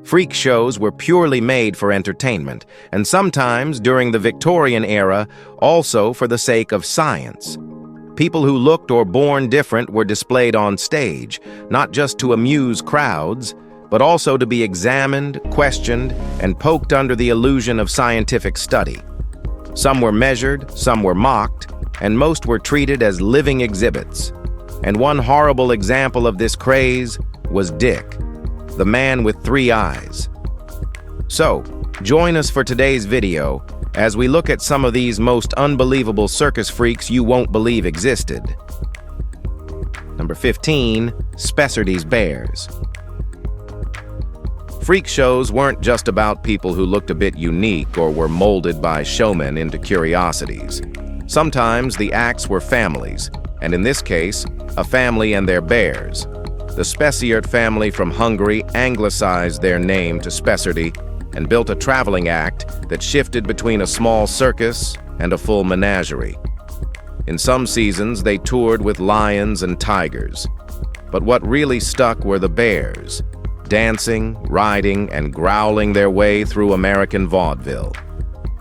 Freak shows were purely made for entertainment, and sometimes, during the Victorian era, also for the sake of science. People who looked or born different were displayed on stage, not just to amuse crowds, but also to be examined, questioned, and poked under the illusion of scientific study. Some were measured, some were mocked, and most were treated as living exhibits. And one horrible example of this craze was Dick, the man with 3 eyes. So, join us for today's video as we look at some of these most unbelievable circus freaks you won't believe existed. Number 15, Speci's Bears. Freak shows weren't just about people who looked a bit unique or were molded by showmen into curiosities. Sometimes the acts were families, and in this case, a family and their bears. The Speci family from Hungary anglicized their name to Speci and built a traveling act that shifted between a small circus and a full menagerie. In some seasons, they toured with lions and tigers. But what really stuck were the bears, dancing, riding, and growling their way through American vaudeville.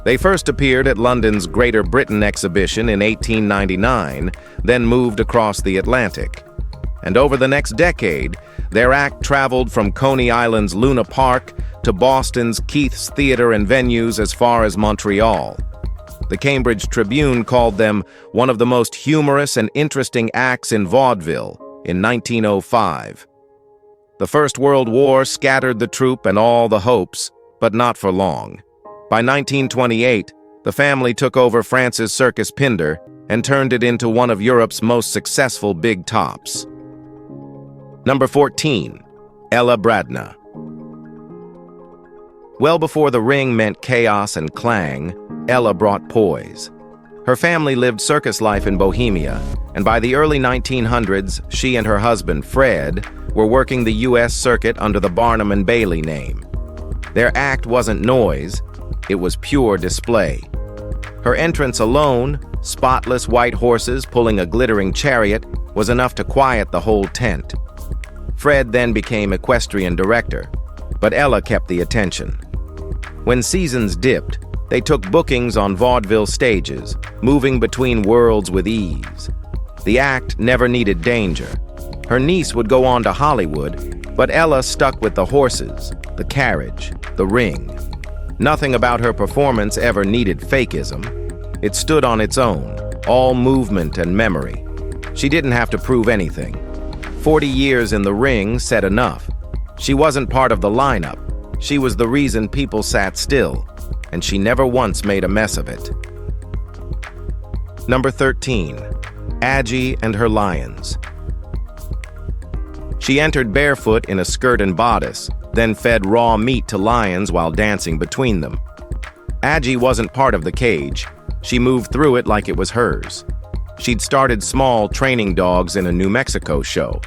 They first appeared at London's Greater Britain exhibition in 1899, then moved across the Atlantic. And over the next decade, their act traveled from Coney Island's Luna Park to Boston's Keith's Theatre and venues as far as Montreal. The Cambridge Tribune called them one of the most humorous and interesting acts in vaudeville in 1905. The First World War scattered the troupe and all the hopes, but not for long. By 1928, the family took over France's Circus Pinder and turned it into one of Europe's most successful big tops. Number 14, Ella Bradna. Well before the ring meant chaos and clang, Ella brought poise. Her family lived circus life in Bohemia, and by the early 1900s, she and her husband, Fred, were working the U.S. circuit under the Barnum and Bailey name. Their act wasn't noise, it was pure display. Her entrance alone, spotless white horses pulling a glittering chariot, was enough to quiet the whole tent. Fred then became equestrian director, but Ella kept the attention. When seasons dipped, they took bookings on vaudeville stages, moving between worlds with ease. The act never needed danger. Her niece would go on to Hollywood, but Ella stuck with the horses, the carriage, the ring. Nothing about her performance ever needed fakeism. It stood on its own, all movement and memory. She didn't have to prove anything. 40 years in the ring said enough. She wasn't part of the lineup. She was the reason people sat still, and she never once made a mess of it. Number 13, Aggie and her lions. She entered barefoot in a skirt and bodice, then fed raw meat to lions while dancing between them. Aggie wasn't part of the cage. She moved through it like it was hers. She'd started small training dogs in a New Mexico show.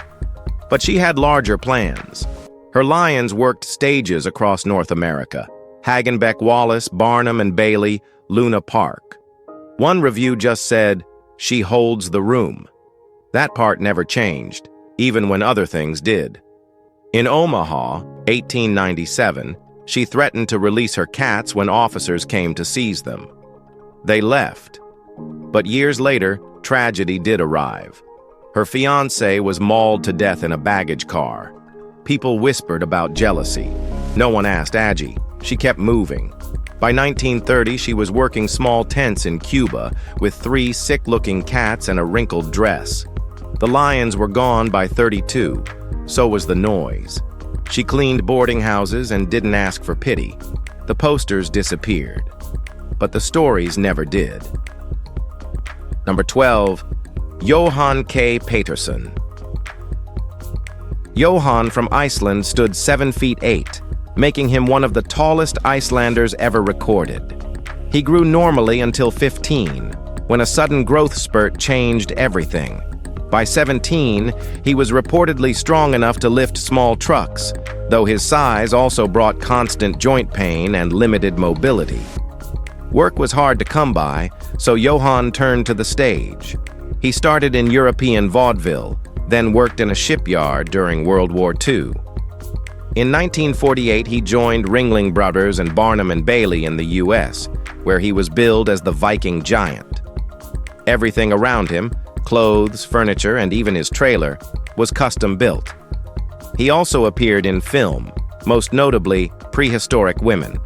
But she had larger plans. Her lions worked stages across North America: Hagenbeck Wallace, Barnum and Bailey, Luna Park. One review just said, "She holds the room." That part never changed, even when other things did. In Omaha, 1897, she threatened to release her cats when officers came to seize them. They left. But years later, tragedy did arrive. Her fiancé was mauled to death in a baggage car. People whispered about jealousy. No one asked Aggie. She kept moving. By 1930, she was working small tents in Cuba with 3 sick-looking cats and a wrinkled dress. The lions were gone by 32. So was the noise. She cleaned boarding houses and didn't ask for pity. The posters disappeared. But the stories never did. Number 12, Johann K. Petursson. Johann from Iceland stood 7 feet 8, making him one of the tallest Icelanders ever recorded. He grew normally until 15, when a sudden growth spurt changed everything. By 17, he was reportedly strong enough to lift small trucks, though his size also brought constant joint pain and limited mobility. Work was hard to come by, so Johann turned to the stage. He started in European vaudeville, then worked in a shipyard during World War II. In 1948, he joined Ringling Brothers and Barnum and Bailey in the U.S., where he was billed as the Viking Giant. Everything around him, clothes, furniture, and even his trailer, was custom built. He also appeared in film, most notably Prehistoric Women.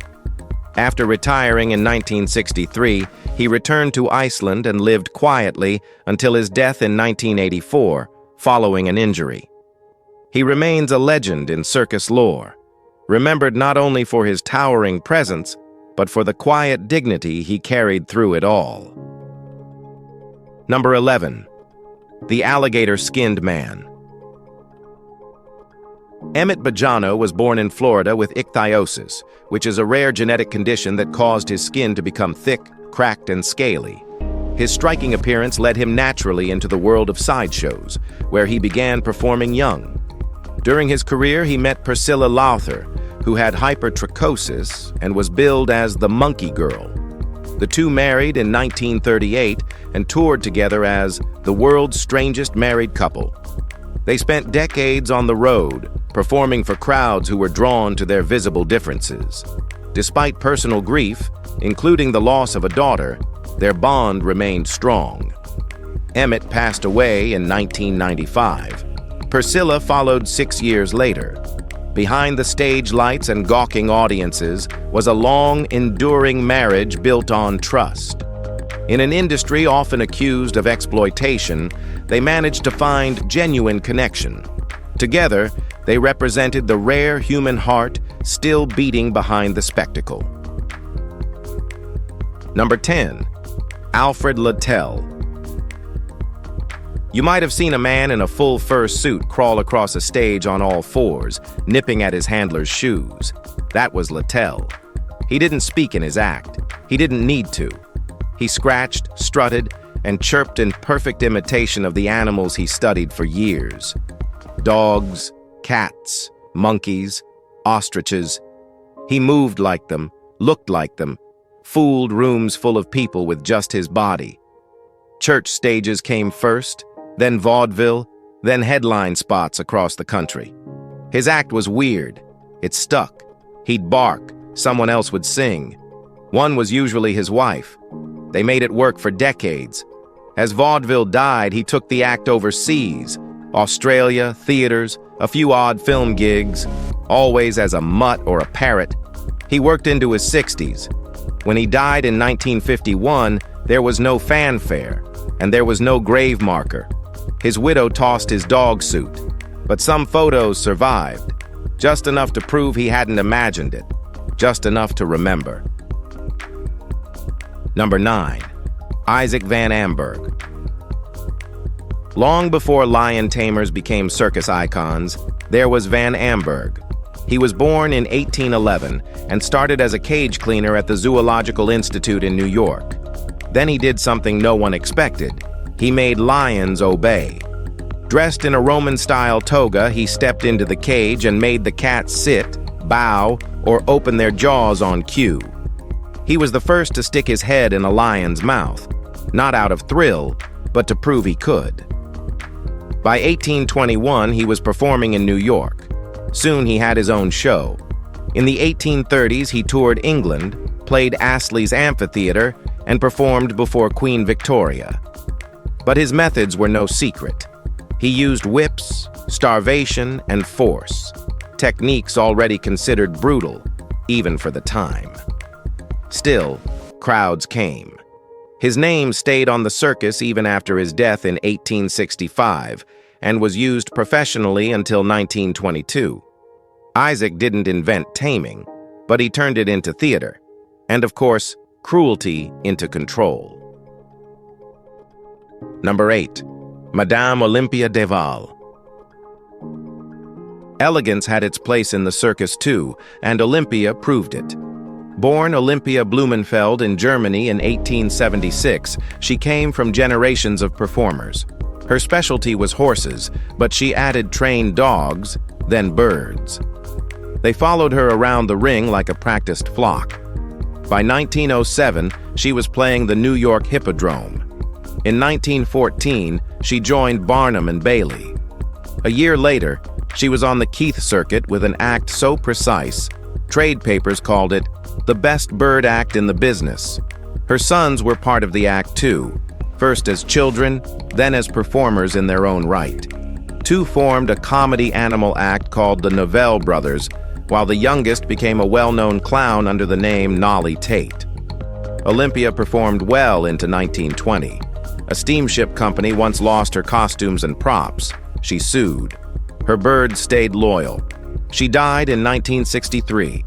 After retiring in 1963, he returned to Iceland and lived quietly until his death in 1984, following an injury. He remains a legend in circus lore, remembered not only for his towering presence, but for the quiet dignity he carried through it all. Number 11. The Alligator-Skinned Man. Emmett was born in Florida with ichthyosis, which is a rare genetic condition that caused his skin to become thick, cracked, and scaly. His striking appearance led him naturally into the world of sideshows, where he began performing young. During his career, he met Priscilla Lowther, who had hypertrichosis and was billed as the Monkey Girl. The two married in 1938 and toured together as the world's strangest married couple. They spent decades on the road, performing for crowds who were drawn to their visible differences. Despite personal grief, including the loss of a daughter, their bond remained strong. Emmett passed away in 1995. Priscilla followed 6 years later. Behind the stage lights and gawking audiences was a long, enduring marriage built on trust. In an industry often accused of exploitation, they managed to find genuine connection. Together, they represented the rare human heart still beating behind the spectacle. Number 10. Alfred Latell. You might have seen a man in a full fur suit crawl across a stage on all fours, nipping at his handler's shoes. That was Latell. He didn't speak in his act. He didn't need to. He scratched, strutted, and chirped in perfect imitation of the animals he studied for years. Dogs, cats, monkeys, ostriches. He moved like them, looked like them, fooled rooms full of people with just his body. Church stages came first, then vaudeville, then headline spots across the country. His act was weird. It stuck. He'd bark, someone else would sing. One was usually his wife. They made it work for decades. As vaudeville died, he took the act overseas, Australia, theaters, a few odd film gigs, always as a mutt or a parrot. He worked into his 60s. When he died in 1951, there was no fanfare, and there was no grave marker. His widow tossed his dog suit, but some photos survived, just enough to prove he hadn't imagined it, just enough to remember. Number 9. Isaac van Amburgh. Long before lion tamers became circus icons, there was Van Amburgh. He was born in 1811 and started as a cage cleaner at the Zoological Institute in New York. Then he did something no one expected. He made lions obey. Dressed in a Roman-style toga, he stepped into the cage and made the cats sit, bow, or open their jaws on cue. He was the first to stick his head in a lion's mouth, not out of thrill, but to prove he could. By 1821, he was performing in New York. Soon he had his own show. In the 1830s, he toured England, played Astley's Amphitheater, and performed before Queen Victoria. But his methods were no secret. He used whips, starvation, and force, techniques already considered brutal, even for the time. Still, crowds came. His name stayed on the circus even after his death in 1865 and was used professionally until 1922. Isaac didn't invent taming, but he turned it into theater, and of course, cruelty into control. Number 8. Madame Olympia De Val. Elegance had its place in the circus too, and Olympia proved it. Born Olympia Blumenfeld in Germany in 1876, she came from generations of performers. Her specialty was horses, but she added trained dogs, then birds. They followed her around the ring like a practiced flock. By 1907, she was playing the New York Hippodrome. In 1914, she joined Barnum and Bailey. A year later, She was on the Keith circuit with an act so precise, trade papers called it the best bird act in the business. Her sons were part of the act too, first as children, then as performers in their own right. Two formed a comedy animal act called the Novell Brothers, while the youngest became a well-known clown under the name Nolly Tate. Olympia performed well into 1920. A steamship company once lost her costumes and props. She sued. Her birds stayed loyal. She died in 1963.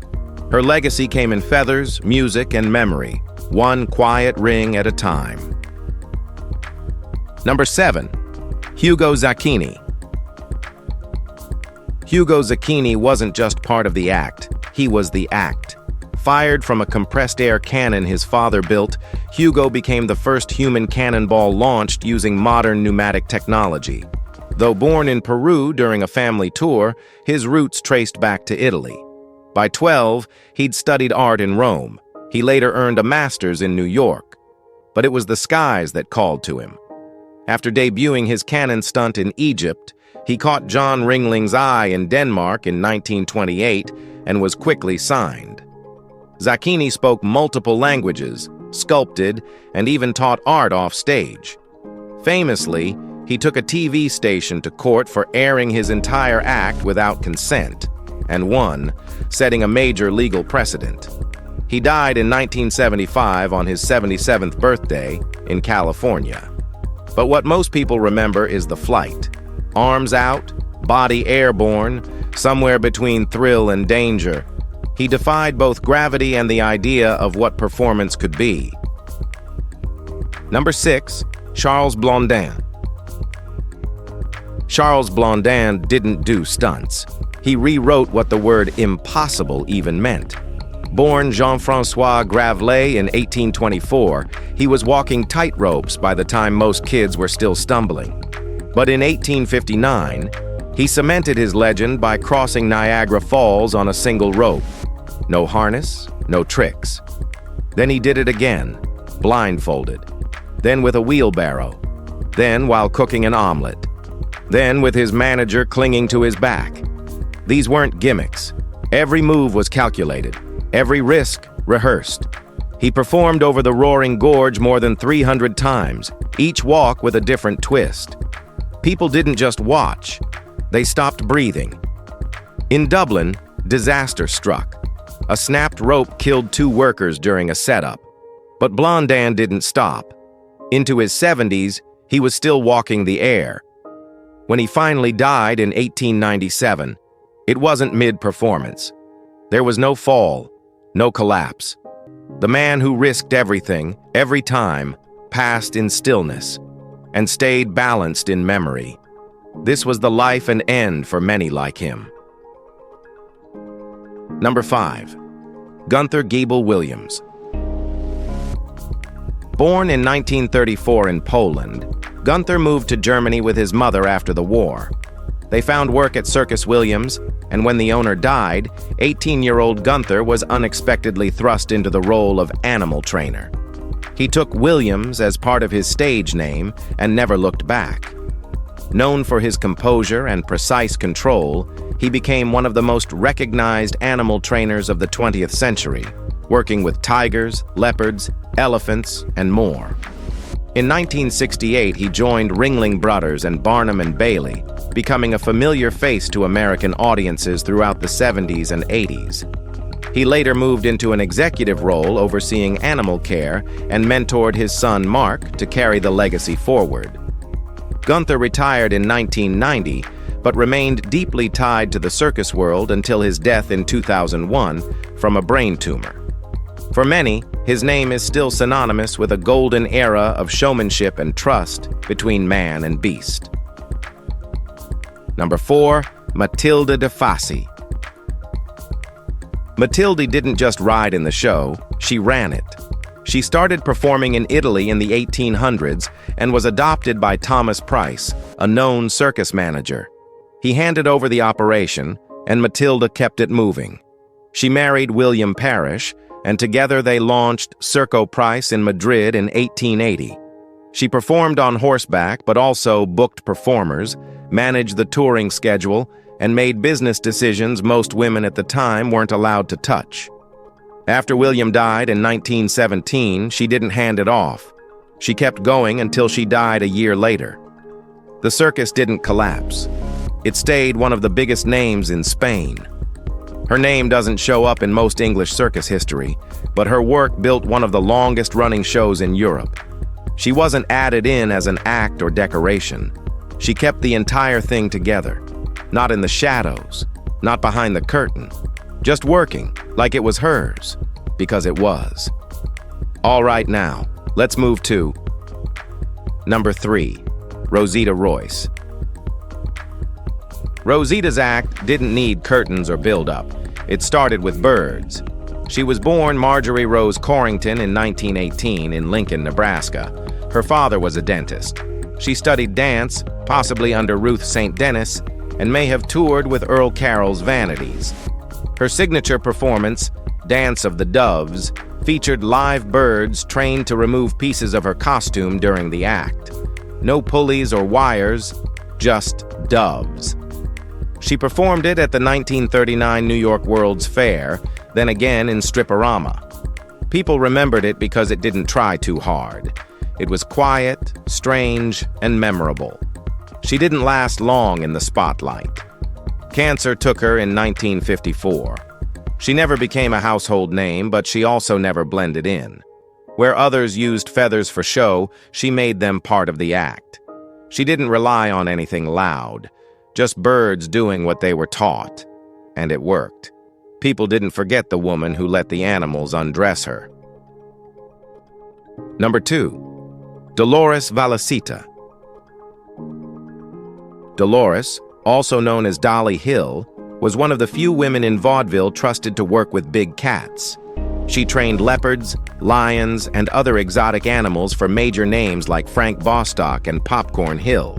Her legacy came in feathers, music, and memory, one quiet ring at a time. Number 7. Hugo Zacchini. Hugo Zacchini wasn't just part of the act, he was the act. Fired from a compressed air cannon his father built, Hugo became the first human cannonball launched using modern pneumatic technology. Though born in Peru during a family tour, his roots traced back to Italy. By 12, he'd studied art in Rome. He later earned a master's in New York. But it was the skies that called to him. After debuting his cannon stunt in Egypt, he caught John Ringling's eye in Denmark in 1928 and was quickly signed. Zacchini spoke multiple languages, sculpted, and even taught art off stage. Famously, he took a TV station to court for airing his entire act without consent, and won, setting a major legal precedent. He died in 1975 on his 77th birthday in California. But what most people remember is the flight. Arms out, body airborne, somewhere between thrill and danger. He defied both gravity and the idea of what performance could be. Number 6. Charles Blondin. Charles Blondin didn't do stunts. He rewrote what the word impossible even meant. Born Jean-François Gravelet in 1824, he was walking tightropes by the time most kids were still stumbling. But in 1859, he cemented his legend by crossing Niagara Falls on a single rope. No harness, no tricks. Then he did it again, blindfolded. Then with a wheelbarrow. Then while cooking an omelet. Then with his manager clinging to his back. These weren't gimmicks. Every move was calculated. Every risk rehearsed. He performed over the roaring gorge more than 300 times, each walk with a different twist. People didn't just watch, they stopped breathing. In Dublin, disaster struck. A snapped rope killed 2 workers during a setup. But Blondin didn't stop. Into his 70s, he was still walking the air. When he finally died in 1897, it wasn't mid-performance. There was no fall, no collapse. The man who risked everything, every time, passed in stillness and stayed balanced in memory. This was the life and end for many like him. Number 5. Gunther Gable Williams. Born in 1934 in Poland, Gunther moved to Germany with his mother after the war. They found work at Circus Williams, and when the owner died, 18-year-old Gunther was unexpectedly thrust into the role of animal trainer. He took Williams as part of his stage name and never looked back. Known for his composure and precise control, he became one of the most recognized animal trainers of the 20th century, working with tigers, leopards, elephants, and more. In 1968, he joined Ringling Brothers and Barnum and Bailey, becoming a familiar face to American audiences throughout the 70s and 80s. He later moved into an executive role overseeing animal care and mentored his son Mark to carry the legacy forward. Gunther retired in 1990, but remained deeply tied to the circus world until his death in 2001 from a brain tumor. For many, his name is still synonymous with a golden era of showmanship and trust between man and beast. Number 4. Matilda Deasi. Matilda didn't just ride in the show, she ran it. She started performing in Italy in the 1800s and was adopted by Thomas Price, a known circus manager. He handed over the operation, and Matilda kept it moving. She married William Parrish, and together they launched Circo Price in Madrid in 1880. She performed on horseback but also booked performers, managed the touring schedule, and made business decisions most women at the time weren't allowed to touch. After William died in 1917, she didn't hand it off. She kept going until she died a year later. The circus didn't collapse. It stayed one of the biggest names in Spain. Her name doesn't show up in most English circus history, but her work built one of the longest-running shows in Europe. She wasn't added in as an act or decoration. She kept the entire thing together, not in the shadows, not behind the curtain, just working like it was hers, because it was. All right, now, let's move to number 3, Rosita Royce. Rosita's act didn't need curtains or build-up. It started with birds. She was born Marjorie Rose Corrington in 1918 in Lincoln, Nebraska. Her father was a dentist. She studied dance, possibly under Ruth St. Denis, and may have toured with Earl Carroll's Vanities. Her signature performance, Dance of the Doves, featured live birds trained to remove pieces of her costume during the act. No pulleys or wires, just doves. She performed it at the 1939 New York World's Fair, then again in Strip-O-Rama. People remembered it because it didn't try too hard. It was quiet, strange, and memorable. She didn't last long in the spotlight. Cancer took her in 1954. She never became a household name, but she also never blended in. Where others used feathers for show, she made them part of the act. She didn't rely on anything loud, just birds doing what they were taught. And it worked. People didn't forget the woman who let the animals undress her. Number 2. Dolores Vallesita. Dolores, also known as Dolly Hill, was one of the few women in vaudeville trusted to work with big cats. She trained leopards, lions, and other exotic animals for major names like Frank Bostock and Popcorn Hill.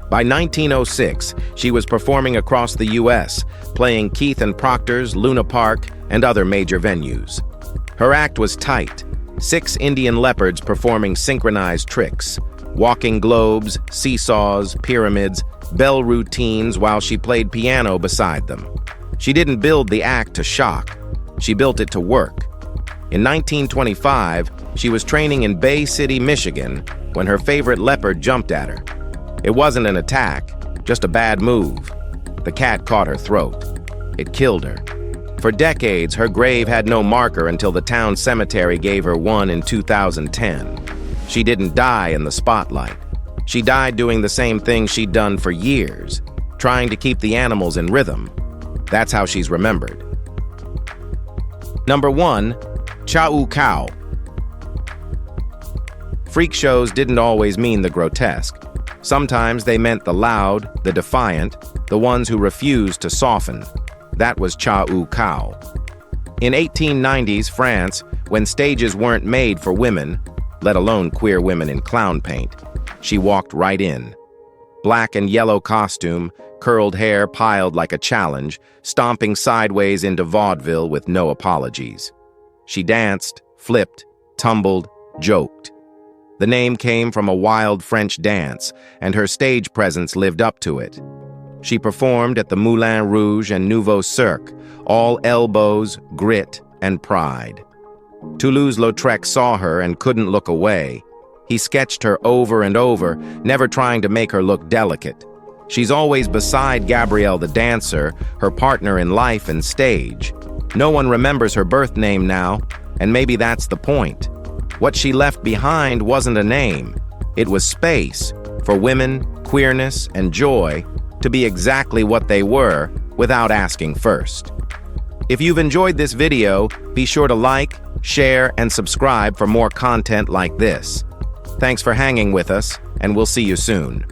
By 1906, she was performing across the U.S., playing Keith and Proctor's, Luna Park, and other major venues. Her act was tight, 6 Indian leopards performing synchronized tricks, walking globes, seesaws, pyramids, bell routines while she played piano beside them. She didn't build the act to shock. She built it to work. In 1925, she was training in Bay City, Michigan, when her favorite leopard jumped at her. It wasn't an attack, just a bad move. The cat caught her throat. It killed her. For decades, her grave had no marker until the town cemetery gave her one in 2010. She didn't die in the spotlight. She died doing the same thing she'd done for years, trying to keep the animals in rhythm. That's how she's remembered. Number 1, Cha-U-Kao. Freak shows didn't always mean the grotesque. Sometimes they meant the loud, the defiant, the ones who refused to soften. That was Cha-U-Kao. In 1890s France, when stages weren't made for women, let alone queer women in clown paint, she walked right in. Black and yellow costume, curled hair piled like a challenge, stomping sideways into vaudeville with no apologies. She danced, flipped, tumbled, joked. The name came from a wild French dance, and her stage presence lived up to it. She performed at the Moulin Rouge and Nouveau Cirque, all elbows, grit, and pride. Toulouse-Lautrec saw her and couldn't look away. He sketched her over and over, never trying to make her look delicate. She's always beside Gabrielle the dancer, her partner in life and stage. No one remembers her birth name now, and maybe that's the point. What she left behind wasn't a name. It was space for women, queerness, and joy to be exactly what they were without asking first. If you've enjoyed this video, be sure to like, share, and subscribe for more content like this. Thanks for hanging with us, and we'll see you soon.